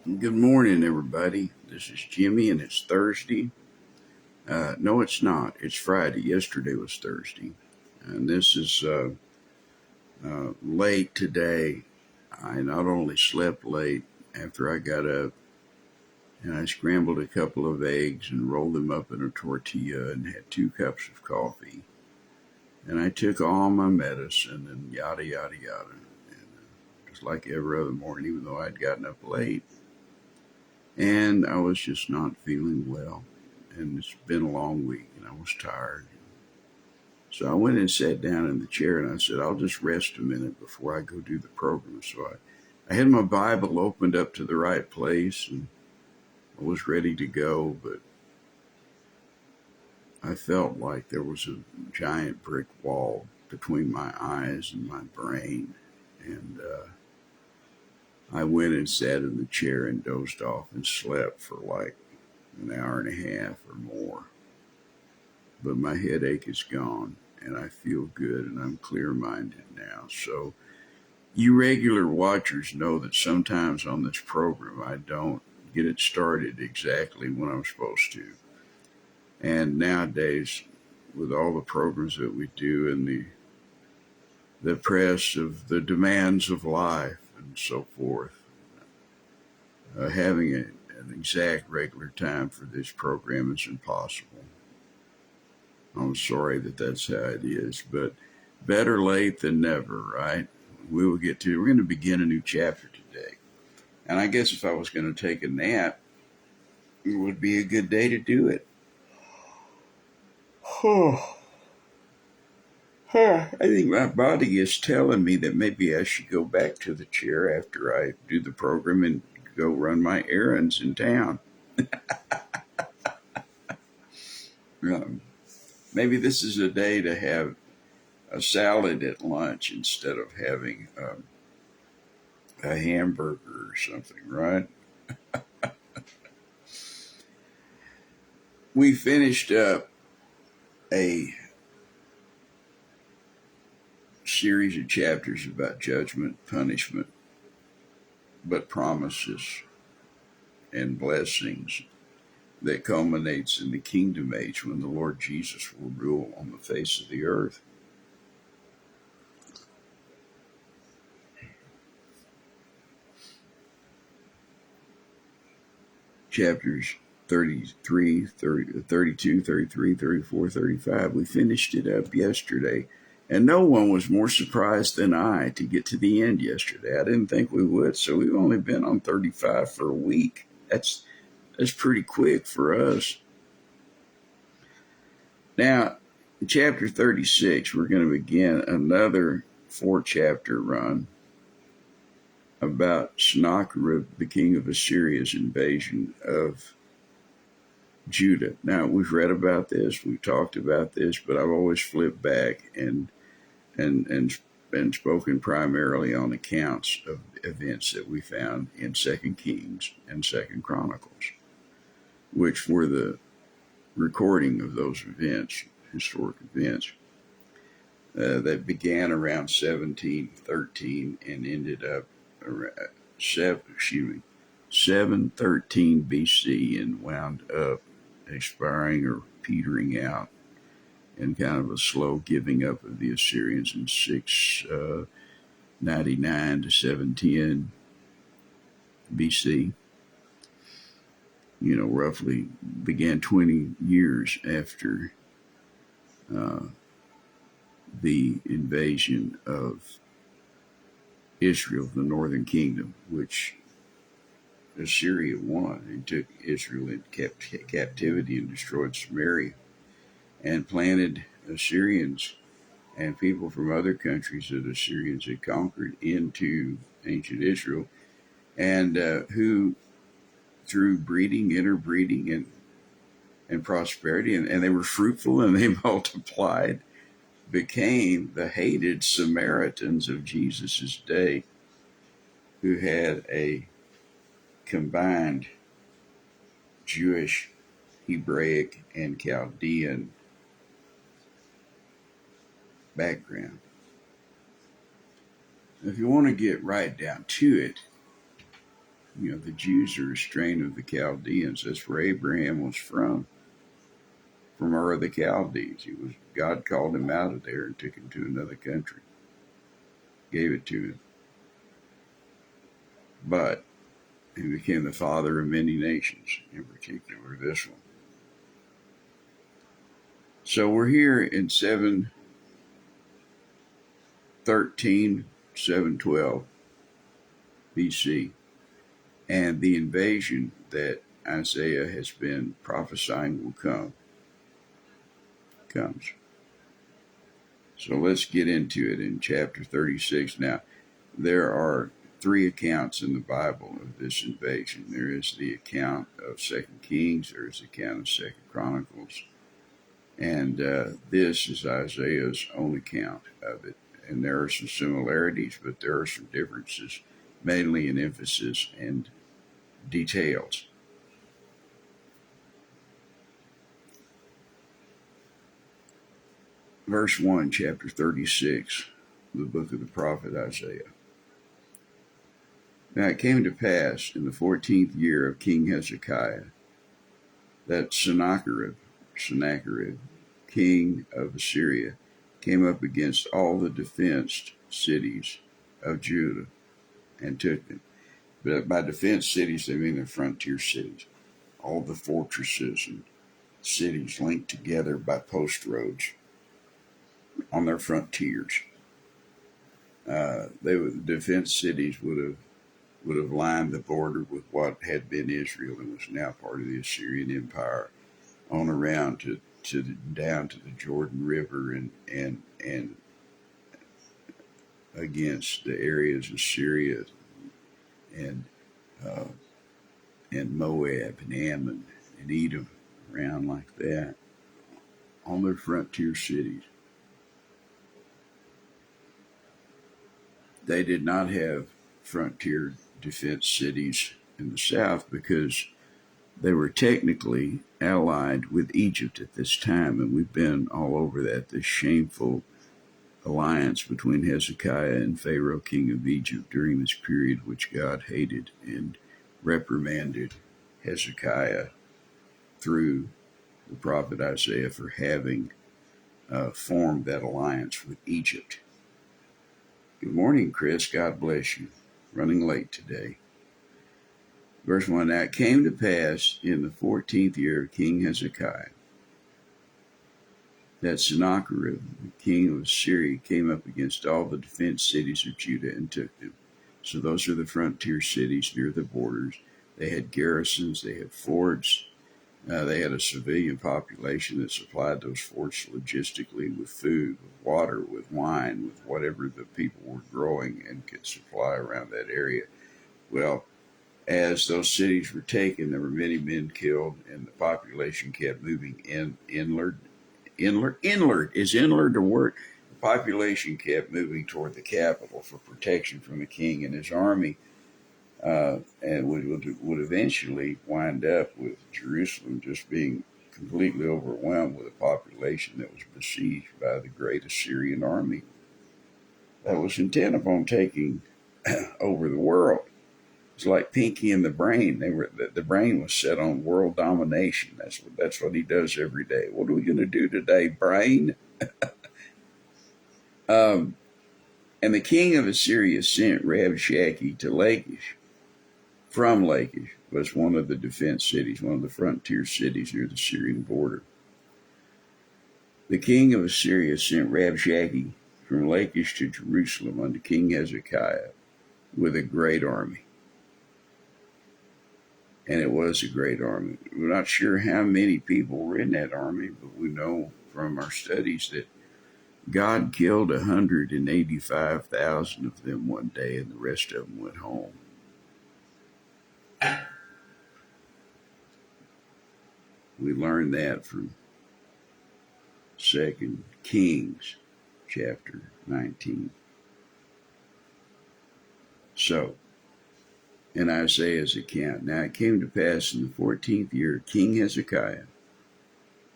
Good morning, everybody. This is Jimmy, and it's Thursday. No, it's not. It's Friday. Yesterday was Thursday. And this is late today. I not only slept late after I got up, and I scrambled a couple of eggs and rolled them up in a tortilla and had 2 cups of coffee. And I took all my medicine and yada, yada, yada. And just like every other morning, even though I'd gotten up late. And I was just not feeling well. And it's been a long week, and I was tired. So I went and sat down in the chair, and I said, I'll just rest a minute before I go do the program. So I had my Bible opened up to the right place, and I was ready to go, but I felt like there was a giant brick wall between my eyes and my brain. And I went and sat in the chair and dozed off and slept for like an hour and a half or more. But my headache is gone and I feel good and I'm clear minded now. So, you regular watchers know that sometimes on this program I don't get it started exactly when I'm supposed to. And nowadays, with all the programs that we do and the press of the demands of life and so forth, having an exact regular time for this program is impossible. I'm sorry that that's how it is, but better late than never, right? We're going to begin a new chapter today. And I guess if I was going to take a nap, it would be a good day to do it. I think my body is telling me that maybe I should go back to the chair after I do the program and go run my errands in town. Um, Maybe this is a day to have a salad at lunch instead of having a hamburger or something, right? We finished up a series of chapters about judgment, punishment, but promises and blessings that culminates in the kingdom age when the Lord Jesus will rule on the face of the earth. Chapters 33, 30, 32, 33, 34, 35. We finished it up yesterday. And no one was more surprised than I to get to the end yesterday. I didn't think we would. So we've only been on 35 for a week. That's pretty quick for us. Now, in chapter 36, we're going to begin another 4-chapter run about Sennacherib, the king of Assyria's invasion of Judah. Now, we've read about this, we've talked about this, but I've always flipped back and spoken primarily on accounts of events that we found in 2 Kings and 2 Chronicles, which were the recording of those events, historic events, that began around 1713 and ended up around 713 BC and wound up expiring or petering out and kind of a slow giving up of the Assyrians in 699 to 710 BC. Roughly began 20 years after the invasion of Israel, the northern kingdom, which Assyria won and took Israel into captivity and destroyed Samaria and planted Assyrians and people from other countries that Assyrians had conquered into ancient Israel, and who, through breeding, interbreeding, and prosperity, and they were fruitful and they multiplied, became the hated Samaritans of Jesus' day, who had a combined Jewish, Hebraic, and Chaldean background. If you want to get right down to it, The Jews are a strain of the Chaldeans. That's where Abraham was from Ur of the Chaldees. God called him out of there and took him to another country, gave it to him. But he became the father of many nations, in particular this one. So we're here in 713, 712 BC, and the invasion that Isaiah has been prophesying will comes. So let's get into it in chapter 36. Now, there are three accounts in the Bible of this invasion. There is the account of 2 Kings, there is the account of 2 Chronicles, and this is Isaiah's own account of it. And there are some similarities, but there are some differences, mainly in emphasis and details. Verse 1, chapter 36, the book of the prophet Isaiah. Now it came to pass in the 14th year of King Hezekiah that Sennacherib, king of Assyria, came up against all the defenced cities of Judah and took them. But by defense cities, they mean the frontier cities, all the fortresses and cities linked together by post roads on their frontiers. Defense cities would have lined the border with what had been Israel and was now part of the Assyrian Empire, on around down to the Jordan River and against the areas of Syria and Moab and Ammon and Edom, around like that, on their frontier cities. They did not have frontier defense cities in the south because they were technically allied with Egypt at this time, and we've been all over that, this shameful alliance between Hezekiah and Pharaoh, king of Egypt, during this period which God hated and reprimanded Hezekiah through the prophet Isaiah for having formed that alliance with Egypt. Good morning, Chris. God bless you. Running late today. Verse 1, now it came to pass in the 14th year of King Hezekiah that Sennacherib, the king of Assyria, came up against all the defense cities of Judah and took them. So those are the frontier cities near the borders. They had garrisons, they had forts, they had a civilian population that supplied those forts logistically with food, with water, with wine, with whatever the people were growing and could supply around that area. Well, as those cities were taken, there were many men killed, and the population kept moving inward. Is inward a word? The population kept moving toward the capital for protection from the king and his army, and would eventually wind up with Jerusalem just being completely overwhelmed with a population that was besieged by the great Assyrian army that was intent upon taking over the world. It's like Pinky and the Brain. The brain was set on world domination. That's what he does every day. What are we going to do today, brain? And the king of Assyria sent Rabshakeh to Lachish. From Lachish was one of the defense cities, one of the frontier cities near the Syrian border. The king of Assyria sent Rabshakeh from Lachish to Jerusalem unto King Hezekiah with a great army. And it was a great army. We're not sure how many people were in that army, but we know from our studies that God killed 185,000 of them one day, and the rest of them went home. We learned that from 2 Kings chapter 19. So, in Isaiah's account, now it came to pass in the 14th year of King Hezekiah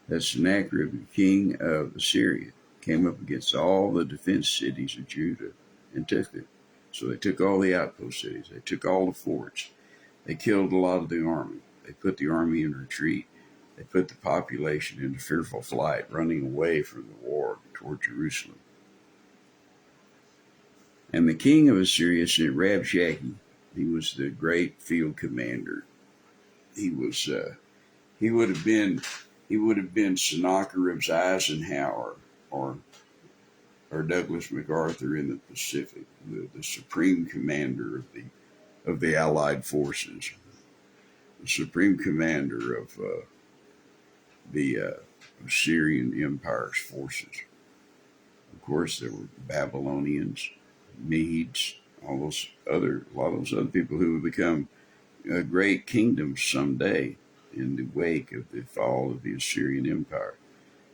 that Sennacherib, the king of Assyria, came up against all the defense cities of Judah and took them. So they took all the outpost cities, they took all the forts, They killed a lot of the army. They put the army in retreat. They put the population into fearful flight, running away from the war toward Jerusalem. And the king of Assyria sent Rabshakeh. He was the great field commander. He was he would have been Sennacherib's Eisenhower or Douglas MacArthur in the Pacific, the supreme commander of the Allied forces, the supreme commander of the Assyrian Empire's forces. Of course, there were Babylonians, Medes, a lot of those other people who would become great kingdoms someday in the wake of the fall of the Assyrian Empire.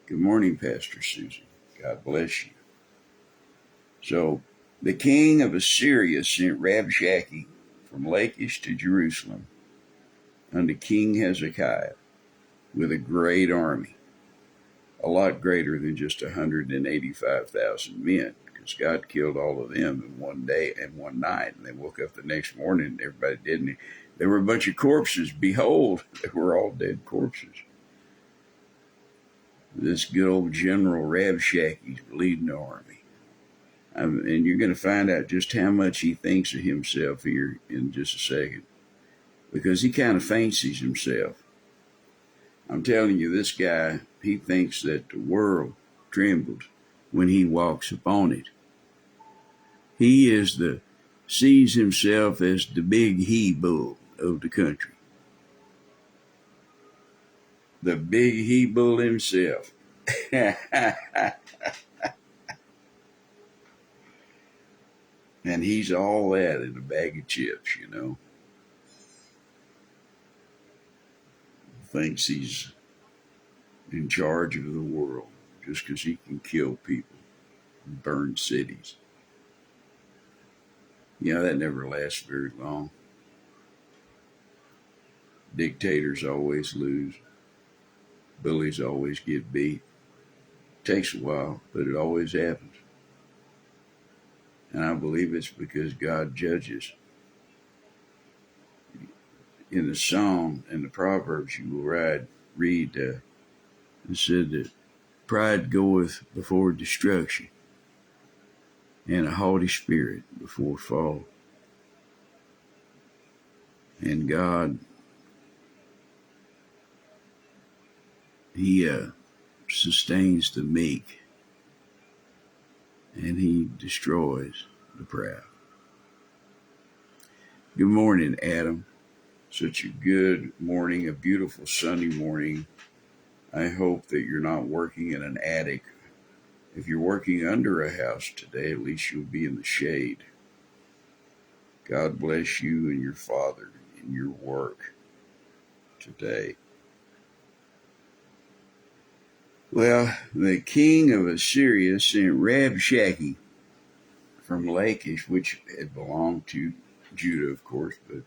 Good morning, Pastor Susan. God bless you. So the king of Assyria sent Rabshakeh from Lachish to Jerusalem unto King Hezekiah with a great army, a lot greater than just 185,000 men, because God killed all of them in one day and one night. And they woke up the next morning and everybody didn't. There were a bunch of corpses. Behold, they were all dead corpses. This good old General Rabshakeh's leading the army. And you're going to find out just how much he thinks of himself here in just a second, because he kind of fancies himself. I'm telling you, this guy, he thinks that the world trembles when he walks upon it. He sees himself as the big he-bull of the country. The big he-bull himself. And he's all that in a bag of chips, you know. Thinks he's in charge of the world just because he can kill people and burn cities. You know, that never lasts very long. Dictators always lose. Bullies always get beat. Takes a while, but it always happens. And I believe it's because God judges. In the Psalm and the Proverbs you will read, it said that pride goeth before destruction, and a haughty spirit before fall. And God, he sustains the meek, and he destroys the proud. Good morning, Adam. Such a good morning, a beautiful sunny morning. I hope that you're not working in an attic. If you're working under a house today, at least you'll be in the shade. God bless you and your father in your work today. Well, the king of Assyria sent Rabshakeh from Lachish, which had belonged to Judah, of course, but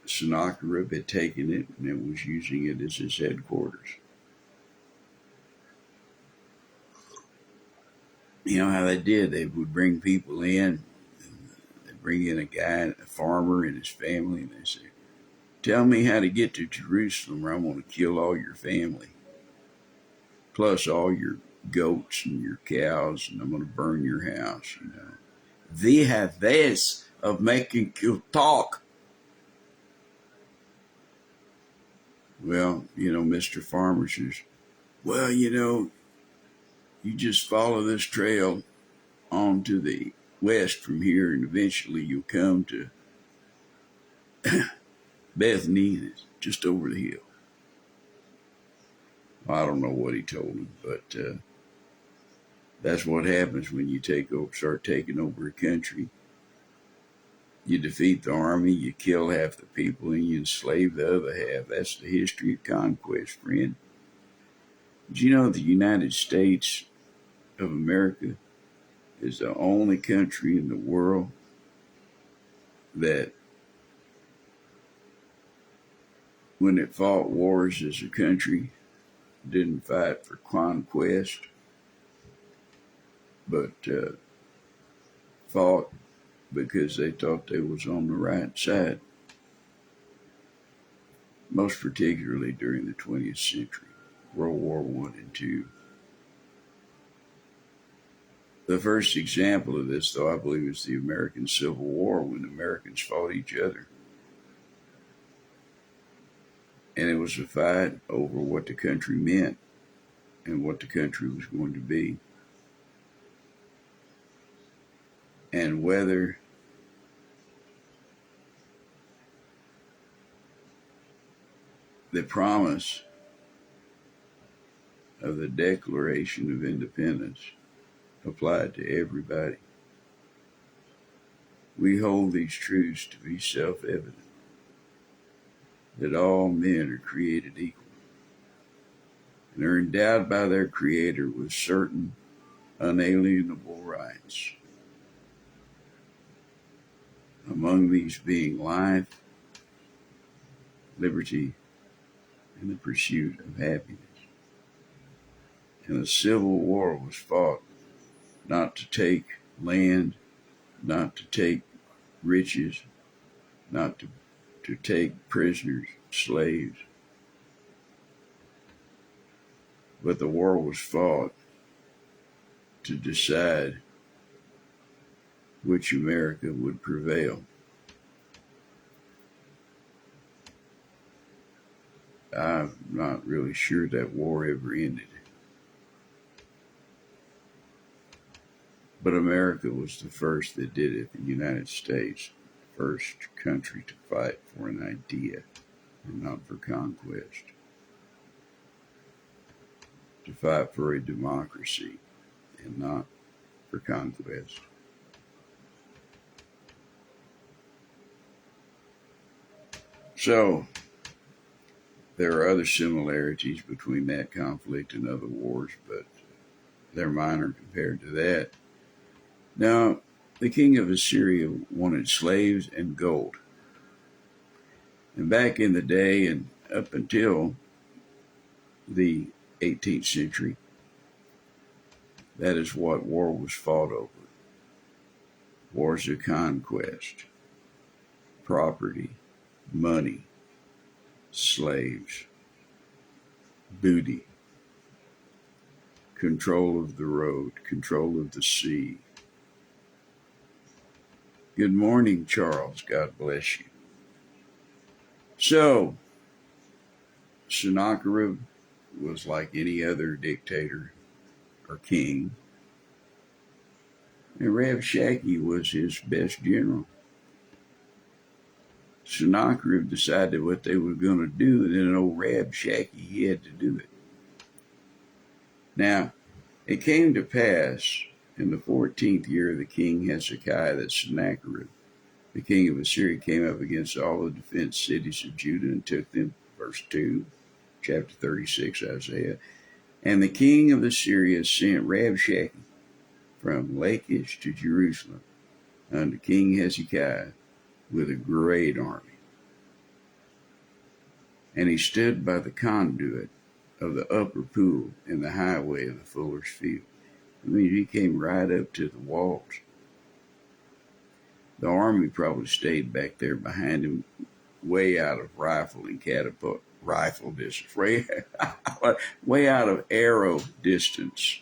Sennacherib had taken it and it was using it as his headquarters. You know how they did? They would bring people in. They'd bring in a guy, a farmer and his family, and they say, tell me how to get to Jerusalem or I'm going to kill all your family, plus all your goats and your cows, and I'm going to burn your house, you know. They have this of making you talk. Well, you know, Mr. Farmer says, well, you know, you just follow this trail on to the west from here, and eventually you'll come to Bethany, and it's just over the hill. Well, I don't know what he told him, but that's what happens when you start taking over a country. You defeat the army, you kill half the people, and you enslave the other half. That's the history of conquest, friend. Did you know the United States of America is the only country in the world that, when it fought wars as a country, didn't fight for conquest, but fought because they thought they was on the right side, most particularly during the 20th century, World War I and II. The first example of this, though, I believe, is the American Civil War, when Americans fought each other. And it was a fight over what the country meant and what the country was going to be, and whether the promise of the Declaration of Independence applied to everybody. We hold these truths to be self-evident, that all men are created equal and are endowed by their Creator with certain unalienable rights, among these being life, liberty, and the pursuit of happiness. And the Civil War was fought not to take land, not to take riches, not to take prisoners, slaves, but the war was fought to decide which America would prevail. I'm not really sure that war ever ended. But America was the first that did it, the United States, first country to fight for an idea and not for conquest, to fight for a democracy and not for conquest. So, there are other similarities between that conflict and other wars, but they're minor compared to that. Now, the king of Assyria wanted slaves and gold. And back in the day and up until the 18th century, that is what war was fought over. Wars of conquest, property, money, slaves, booty, control of the road, control of the sea. Good morning, Charles. God bless you. So, Sennacherib was like any other dictator or king, and Rabshakeh was his best general. Sennacherib decided what they were going to do, and then old Rabshakeh, he had to do it. Now, it came to pass in the 14th year of the king Hezekiah that Sennacherib, the king of Assyria, came up against all the defense cities of Judah and took them. Verse 2, chapter 36, Isaiah. And the king of Assyria sent Rabshakeh from Lachish to Jerusalem unto King Hezekiah with a great army. And he stood by the conduit of the upper pool in the highway of the fuller's field. I mean, he came right up to the walls. The army probably stayed back there behind him, way out of rifle and catapult, rifle distance, way out of arrow distance.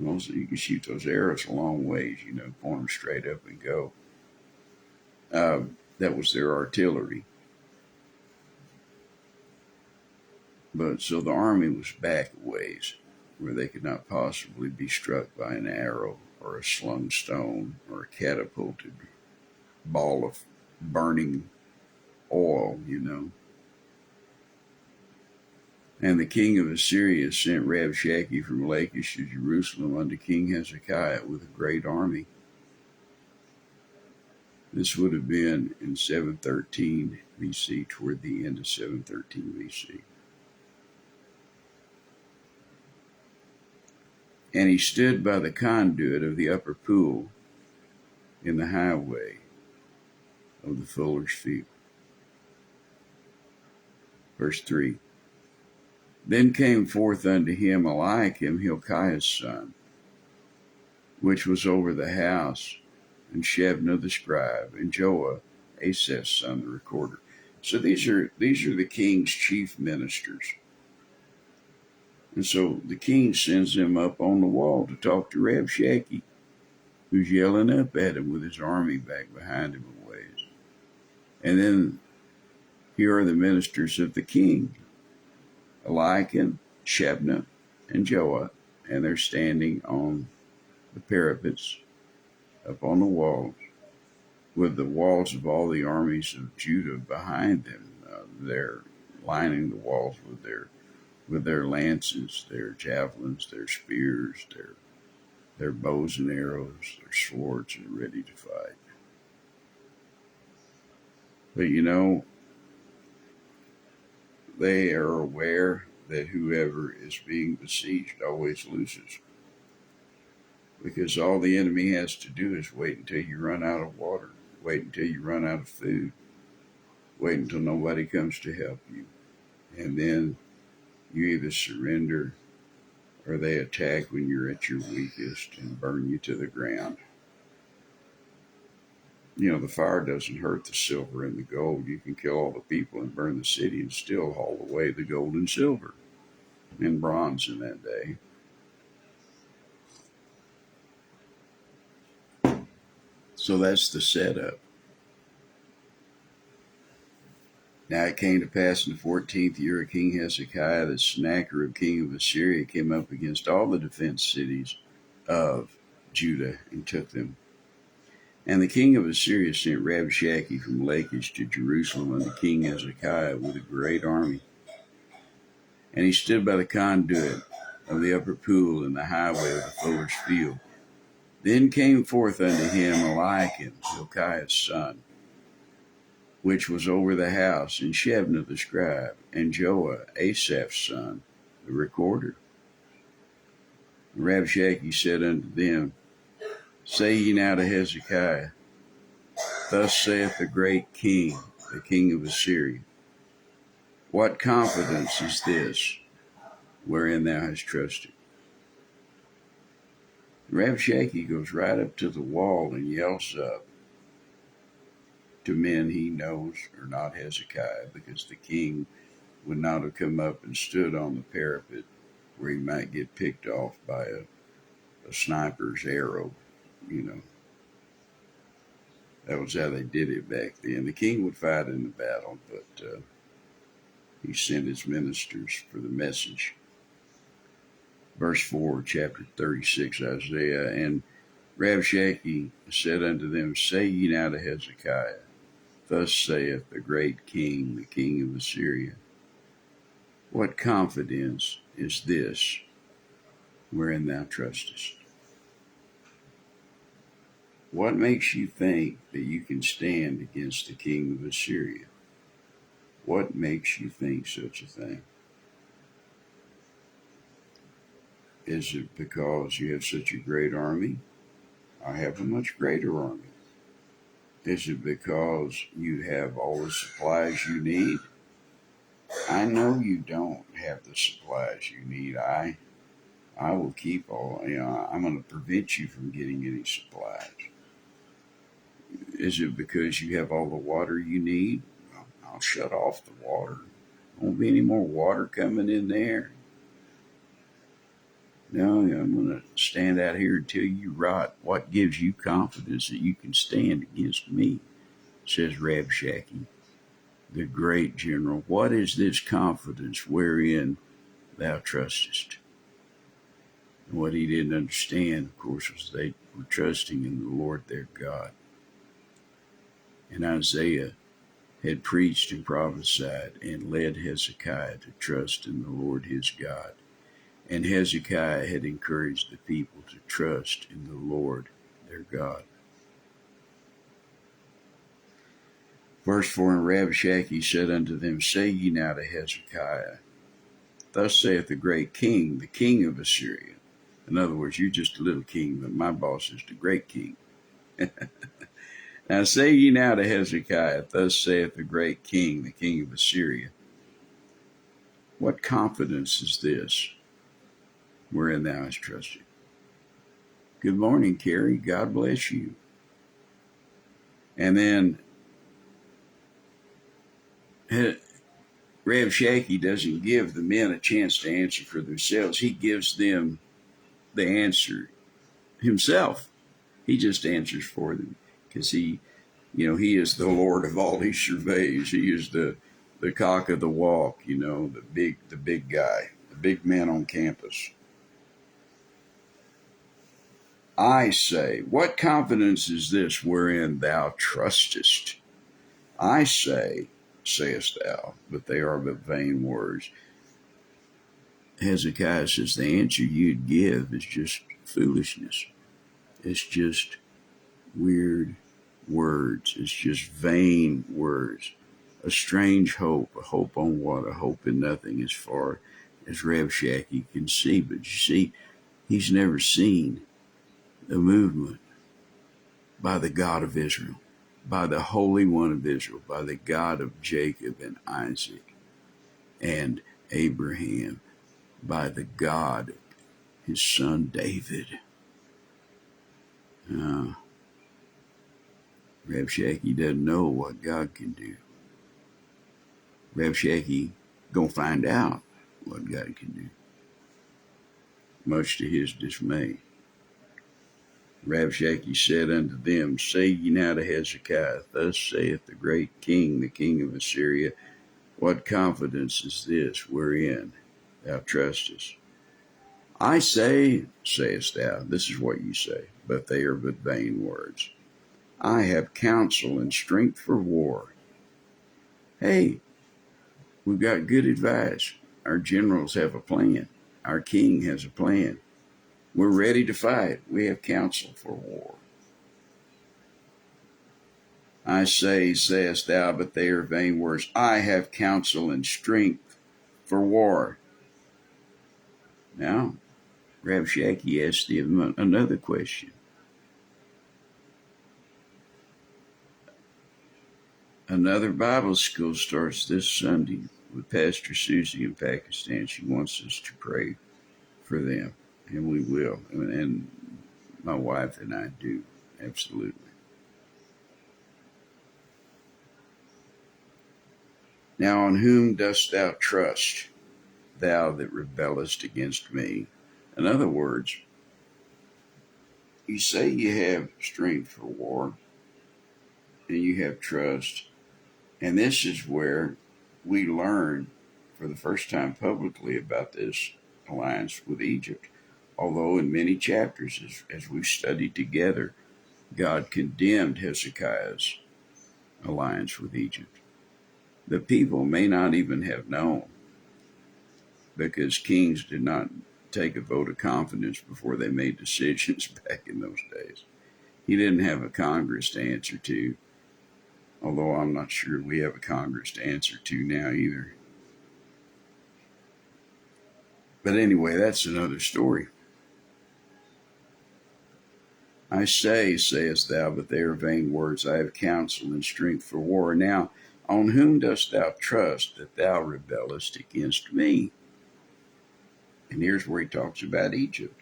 Also, you can shoot those arrows a long ways, point them straight up and go. That was their artillery. But so the army was back a ways, where they could not possibly be struck by an arrow or a slung stone or a catapulted ball of burning oil, And the king of Assyria sent Rabshakeh from Lachish to Jerusalem unto King Hezekiah with a great army. This would have been in 713 BC, toward the end of 713 BC. And he stood by the conduit of the upper pool in the highway of the fuller's field. Verse 3. Then came forth unto him Eliakim, Hilkiah's son, which was over the house and Shebna the scribe, and Joah, Asaph's son, the recorder. So these are the king's chief ministers. And so the king sends them up on the wall to talk to Rabshakeh, who's yelling up at him with his army back behind him a ways. And then here are the ministers of the king, Eliakim, Shebna, and Joah, and they're standing on the parapets up on the walls with the walls of all the armies of Judah behind them. They're lining the walls with their lances, their javelins, their spears, their bows and arrows, their swords, and ready to fight. But they are aware that whoever is being besieged always loses, because all the enemy has to do is wait until you run out of water, wait until you run out of food, wait until nobody comes to help you, and then you either surrender or they attack when you're at your weakest and burn you to the ground. The fire doesn't hurt the silver and the gold. You can kill all the people and burn the city and still haul away the gold and silver and bronze in that day. So that's the setup. Now it came to pass in the 14th year of King Hezekiah, the Sennacherib king of Assyria came up against all the defense cities of Judah and took them. And the king of Assyria sent Rabshakeh from Lachish to Jerusalem unto King Hezekiah with a great army. And he stood by the conduit of the upper pool in the highway of the fuller's field. Then came forth unto him Eliakim, Hilkiah's son, which was over the house, and Shebna the scribe, and Joah, Asaph's son, the recorder. And Rabshakeh said unto them, Say ye now to Hezekiah, Thus saith the great king, the king of Assyria, What confidence is this, wherein thou hast trusted? Rabshakeh goes right up to the wall and yells up to men he knows are not Hezekiah, because the king would not have come up and stood on the parapet where he might get picked off by a sniper's arrow. That was how they did it back then. The king would fight in the battle, but he sent his ministers for the message. Verse 4, chapter 36, Isaiah. And Rabshakeh said unto them, Say ye now to Hezekiah, Thus saith the great king, the king of Assyria, What confidence is this, wherein thou trustest? What makes you think that you can stand against the king of Assyria? What makes you think such a thing? Is it because you have such a great army? I have a much greater army. Is it because you have all the supplies you need? I know you don't have the supplies you need. I will keep all, I'm going to prevent you from getting any supplies. Is it because you have all the water you need? I'll shut off the water. There won't be any more water coming in there. No, I'm going to stand out here until you rot. What gives you confidence that you can stand against me? Says Rabshakeh, the great general. What is this confidence wherein thou trustest? And what he didn't understand, of course, was they were trusting in the Lord their God. And Isaiah had preached and prophesied and led Hezekiah to trust in the Lord his God. And Hezekiah had encouraged the people to trust in the Lord their God. Verse 4, And Rabshakeh said unto them, Say ye now to Hezekiah, Thus saith the great king, the king of Assyria. In other words, you're just a little king, but my boss is the great king. Now say ye now to Hezekiah, Thus saith the great king, the king of Assyria, What confidence is this, wherein thou hast trusted? Good morning, Carrie. God bless you. And then Rabshakeh doesn't give the men a chance to answer for themselves. He gives them the answer himself. He just answers for them because he is the Lord of all he surveys. He is the cock of the walk, the big guy, the big man on campus. I say, what confidence is this wherein thou trustest? I say, sayest thou, but they are but vain words. Hezekiah says the answer you'd give is just foolishness. It's just weird words. It's just vain words. A strange hope. A hope on what? A hope in nothing as far as Rabshakeh can see. But you see, he's never seen a movement by the God of Israel, by the Holy One of Israel, by the God of Jacob and Isaac and Abraham, by the God of his son David. Rabshakeh doesn't know what God can do. Rabshakeh gonna find out what God can do, much to his dismay. Rabshakeh said unto them, say ye now to Hezekiah, thus saith the great king, the king of Assyria, what confidence is this wherein thou trustest? I say, sayest thou, this is what you say, but they are but vain words. I have counsel and strength for war. Hey, we've got good advice. Our generals have a plan. Our king has a plan. We're ready to fight. We have counsel for war. I say, sayest thou, but they are vain words. I have counsel and strength for war. Now, Rabshakeh asked him another question. Another Bible school starts this Sunday with Pastor Susie in Pakistan. She wants us to pray for them, and we will. And my wife and I do, absolutely. Now, on whom dost thou trust, thou that rebellest against me? In other words, you say you have strength for war, and you have trust, and this is where we learn for the first time publicly about this alliance with Egypt. Although in many chapters, as we've studied together, God condemned Hezekiah's alliance with Egypt. The people may not even have known, because kings did not take a vote of confidence before they made decisions back in those days. He didn't have a Congress to answer to, although I'm not sure we have a Congress to answer to now either. But anyway, that's another story. I say, sayest thou, but they are vain words. I have counsel and strength for war. Now, on whom dost thou trust that thou rebellest against me? And here's where he talks about Egypt.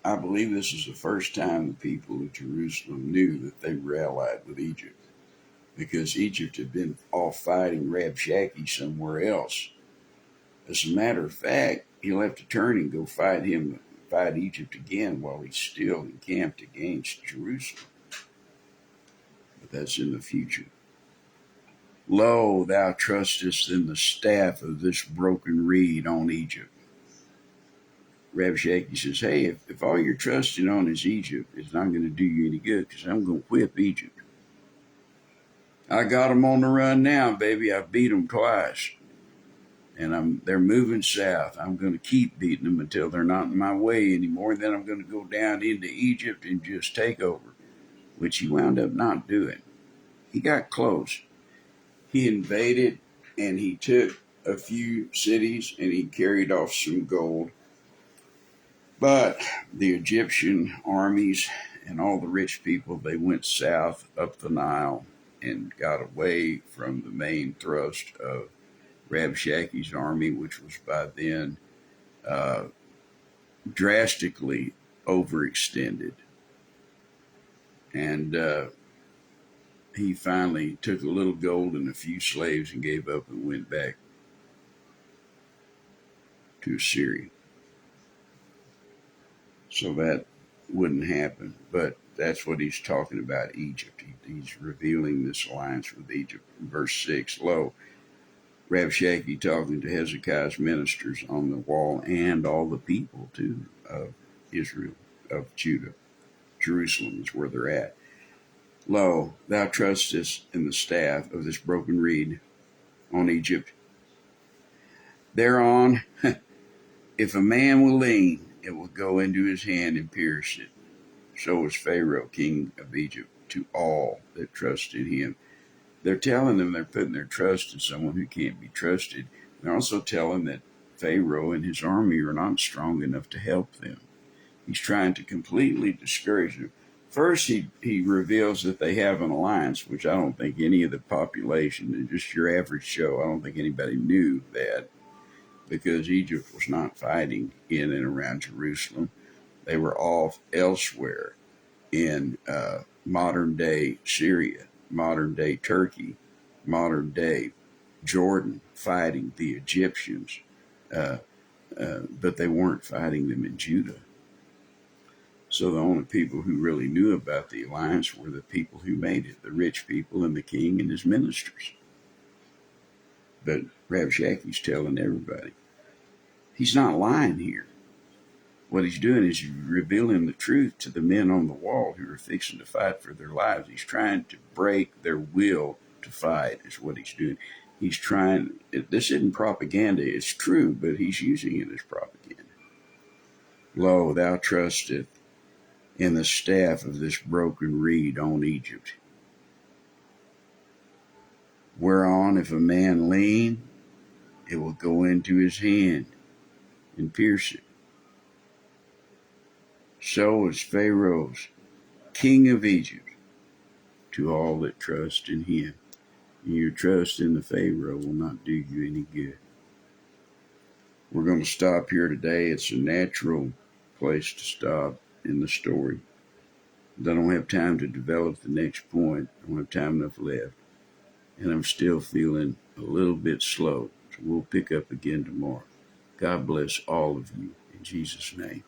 I believe this is the first time the people of Jerusalem knew that they were allied with Egypt, because Egypt had been off fighting Rabshakeh somewhere else. As a matter of fact, he'll have to turn and go fight Egypt again while he's still encamped against Jerusalem. But that's in the future. Lo, thou trustest in the staff of this broken reed on Egypt. Rabshakeh says, hey, if all you're trusting on is Egypt, it's not going to do you any good, because I'm going to whip Egypt. I got them on the run now, baby. I beat them twice. And they're moving south. I'm going to keep beating them until they're not in my way anymore. And then I'm going to go down into Egypt and just take over, which he wound up not doing. He got close. He invaded, and he took a few cities, and he carried off some gold. But the Egyptian armies and all the rich people, they went south up the Nile and got away from the main thrust of Rabshakeh's army, which was by then drastically overextended. And he finally took a little gold and a few slaves and gave up and went back to Assyria. So that wouldn't happen. But that's what he's talking about, Egypt. He's revealing this alliance with Egypt. In verse 6, lo, Rabshakeh talking to Hezekiah's ministers on the wall and all the people too of Israel, of Judah. Jerusalem is where they're at. Lo, thou trustest in the staff of this broken reed on Egypt. Thereon, if a man will lean, it will go into his hand and pierce it. So was Pharaoh, king of Egypt, to all that trust in him. They're telling them they're putting their trust in someone who can't be trusted. They're also telling that Pharaoh and his army are not strong enough to help them. He's trying to completely discourage them. First, he reveals that they have an alliance, which I don't think any of the population, just your average Joe, I don't think anybody knew that, because Egypt was not fighting in and around Jerusalem. They were off elsewhere in modern day Syria, modern day Turkey, modern day Jordan, fighting the Egyptians, but they weren't fighting them in Judah. So the only people who really knew about the alliance were the people who made it, the rich people and the king and his ministers. But Rabshakeh's telling everybody. He's not lying here. What he's doing is revealing the truth to the men on the wall who are fixing to fight for their lives. He's trying to break their will to fight, is what he's doing. He's trying, this isn't propaganda, it's true, but he's using it as propaganda. Lo, thou trusteth in the staff of this broken reed on Egypt, whereon if a man lean, it will go into his hand and pierce it. So is Pharaoh's, king of Egypt, to all that trust in him. And your trust in the Pharaoh will not do you any good. We're going to stop here today. It's a natural place to stop in the story. I don't have time to develop the next point. I don't have time enough left. And I'm still feeling a little bit slow. So we'll pick up again tomorrow. God bless all of you in Jesus' name.